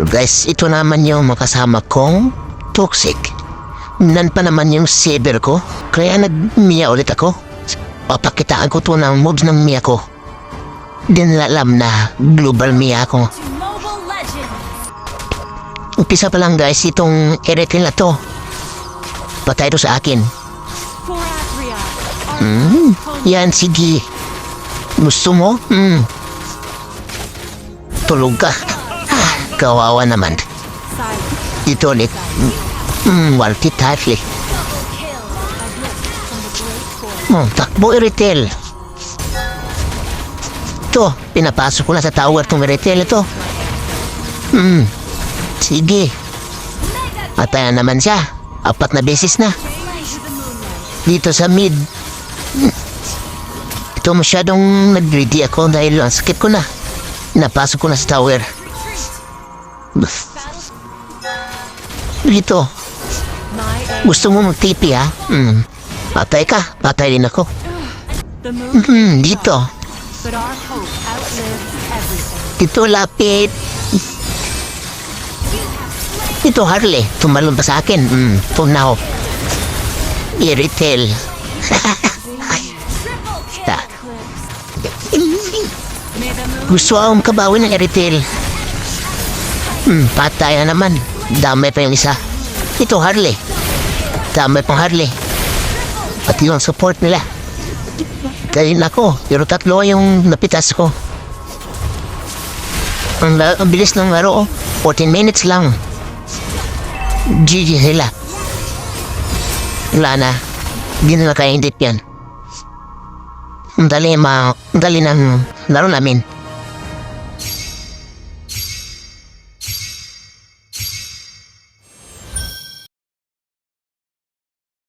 Guys, ito naman yung makasama kong toxic. Nan pa naman yung saber ko. Kaya nag-Mia ulit ako. Papakitaan ko to ng moves ng Mia ko. Di nila alam na global Mia ako. Umpisa pa lang guys, itong Eretil na to. Patay to sa akin. Yan, sige. Gusto mo? Tulog ka. Kawawa naman. Dito ulit. Walti tatli. Takbo Eretil. Ito, pinapasok ko na sa tower tong Eretil ito. Sige. Patayan naman siya. 4 na beses na. Dito sa mid. Ito masyadong nag-greedy ako dahil ang sakit ko na. Napasok ko na sa tower. Dito. Gusto mo mag-TP ha? Patay ka. Patay din ako. Dito. Dito lapit. Ito Harley. Tumalon pa sa akin. Tunaw. Eretil. Gusto akong kabawin ng Eretil. Patay na naman. Damay pa yung isa. Ito Harley. Damay pang Harley. Pati yung support nila. Kain ako. Pero 3 yung napitas ko. Ang bilis ng laro. 14 minutes lang. GG sila. Wala na. Hindi na nakaindit yan. Ang dali ng laro namin.